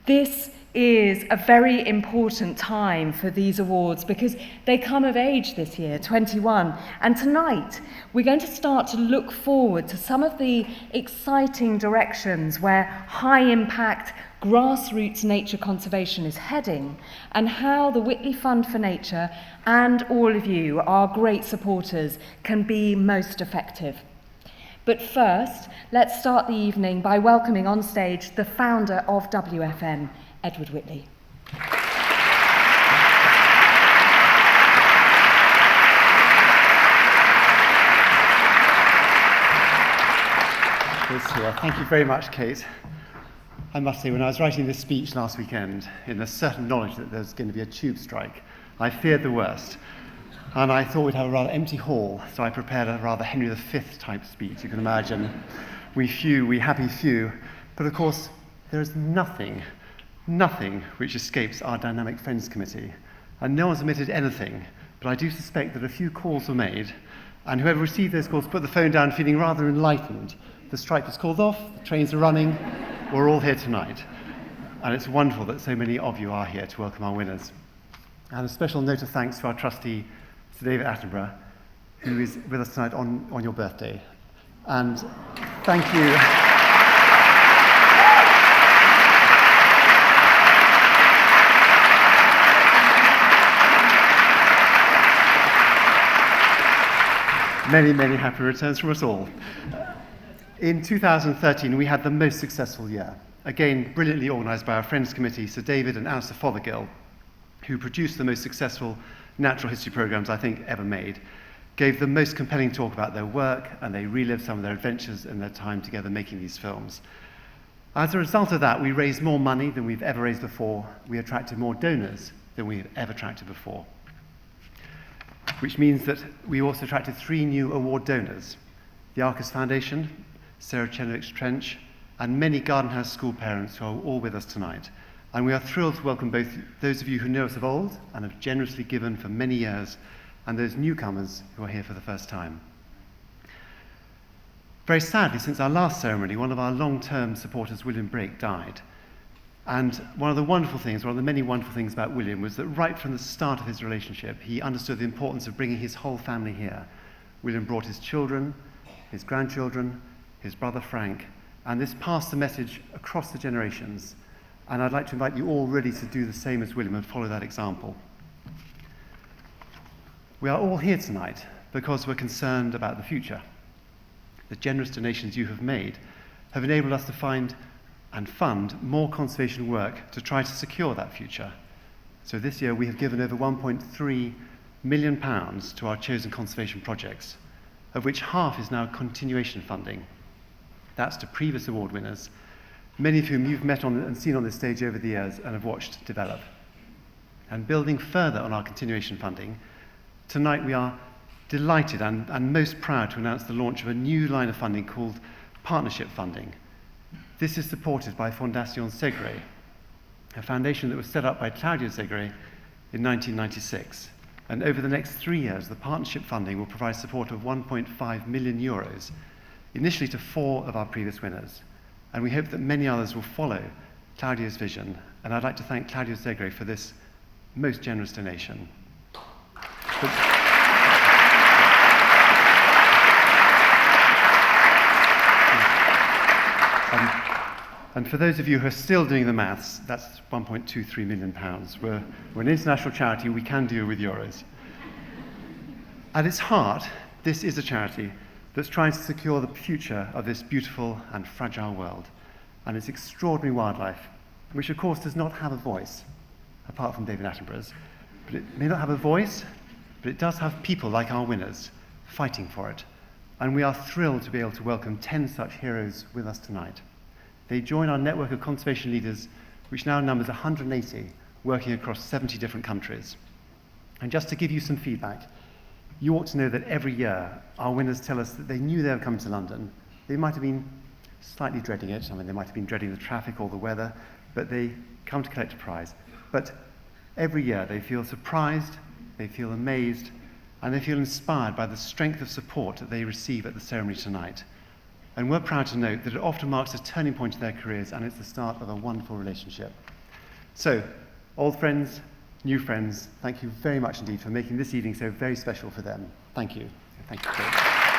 This is a very important time for these awards because they come of age this year, 21. And tonight, we're going to start to look forward to some of the exciting directions where high-impact grassroots nature conservation is heading, and how the Whitley Fund for Nature and all of you, our great supporters, can be most effective. But first, let's start the evening by welcoming on stage the founder of WFN, Edward Whitley. Thank you very much, Kate. I must say, when I was writing this speech last weekend, in the certain knowledge that there was going to be a tube strike, I feared the worst. And I thought we'd have a rather empty hall, so I prepared a rather Henry V type speech. You can imagine, we few, we happy few. But of course, there is nothing which escapes our Dynamic Friends Committee. And no one's omitted anything, but I do suspect that a few calls were made, and whoever received those calls put the phone down feeling rather enlightened. The strike was called off, the trains are running, we're all here tonight. And it's wonderful that so many of you are here to welcome our winners. And a special note of thanks to our trustee, Sir David Attenborough, who is with us tonight on your birthday. And thank you. Many, many happy returns from us all. In 2013, we had the most successful year. Again, brilliantly organised by our Friends Committee, Sir David and Alistair Fothergill, who produced the most successful natural history programmes I think ever made, gave the most compelling talk about their work, and they relived some of their adventures and their time together making these films. As a result of that, we raised more money than we've ever raised before. We attracted more donors than we've ever attracted before, which means that we also attracted 3 new award donors: the Arcus Foundation, Sarah Chenoweth's Trench, and many Garden House school parents who are all with us tonight. And we are thrilled to welcome both those of you who know us of old and have generously given for many years, and those newcomers who are here for the first time. Very sadly, since our last ceremony, one of our long-term supporters, William Brake, died. And one of the many wonderful things about William was that right from the start of his relationship, he understood the importance of bringing his whole family here. William brought his children, his grandchildren, his brother Frank, and this passed the message across the generations. And I'd like to invite you all really to do the same as William and follow that example. We are all here tonight because we're concerned about the future. The generous donations you have made have enabled us to find and fund more conservation work to try to secure that future. So this year we have given over £1.3 million to our chosen conservation projects, of which half is now continuation funding. That's to previous award winners, many of whom you've met on and seen on this stage over the years and have watched develop. And building further on our continuation funding, tonight we are delighted and most proud to announce the launch of a new line of funding called Partnership Funding. This is supported by Fondation Segre, a foundation that was set up by Claudio Segre in 1996. And over the next 3 years, the partnership funding will provide support of €1.5 million, initially to 4 of our previous winners. And we hope that many others will follow Claudio's vision. And I'd like to thank Claudio Segre for this most generous donation. And for those of you who are still doing the maths, that's £1.23 million. We're an international charity, we can deal with euros. At its heart, this is a charity that's trying to secure the future of this beautiful and fragile world and its extraordinary wildlife, which of course does not have a voice, apart from David Attenborough's. But it may not have a voice, but it does have people like our winners fighting for it. And we are thrilled to be able to welcome 10 such heroes with us tonight. They join our network of conservation leaders, which now numbers 180, working across 70 different countries. And just to give you some feedback, you ought to know that every year our winners tell us that they knew they were coming to London. They might have been slightly dreading it. They might have been dreading the traffic or the weather, but they come to collect a prize. But every year they feel surprised, they feel amazed, and they feel inspired by the strength of support that they receive at the ceremony tonight. And we're proud to note that it often marks a turning point in their careers, and it's the start of a wonderful relationship. So, old friends, new friends, thank you very much indeed for making this evening so very special for them. Thank you. Thank you.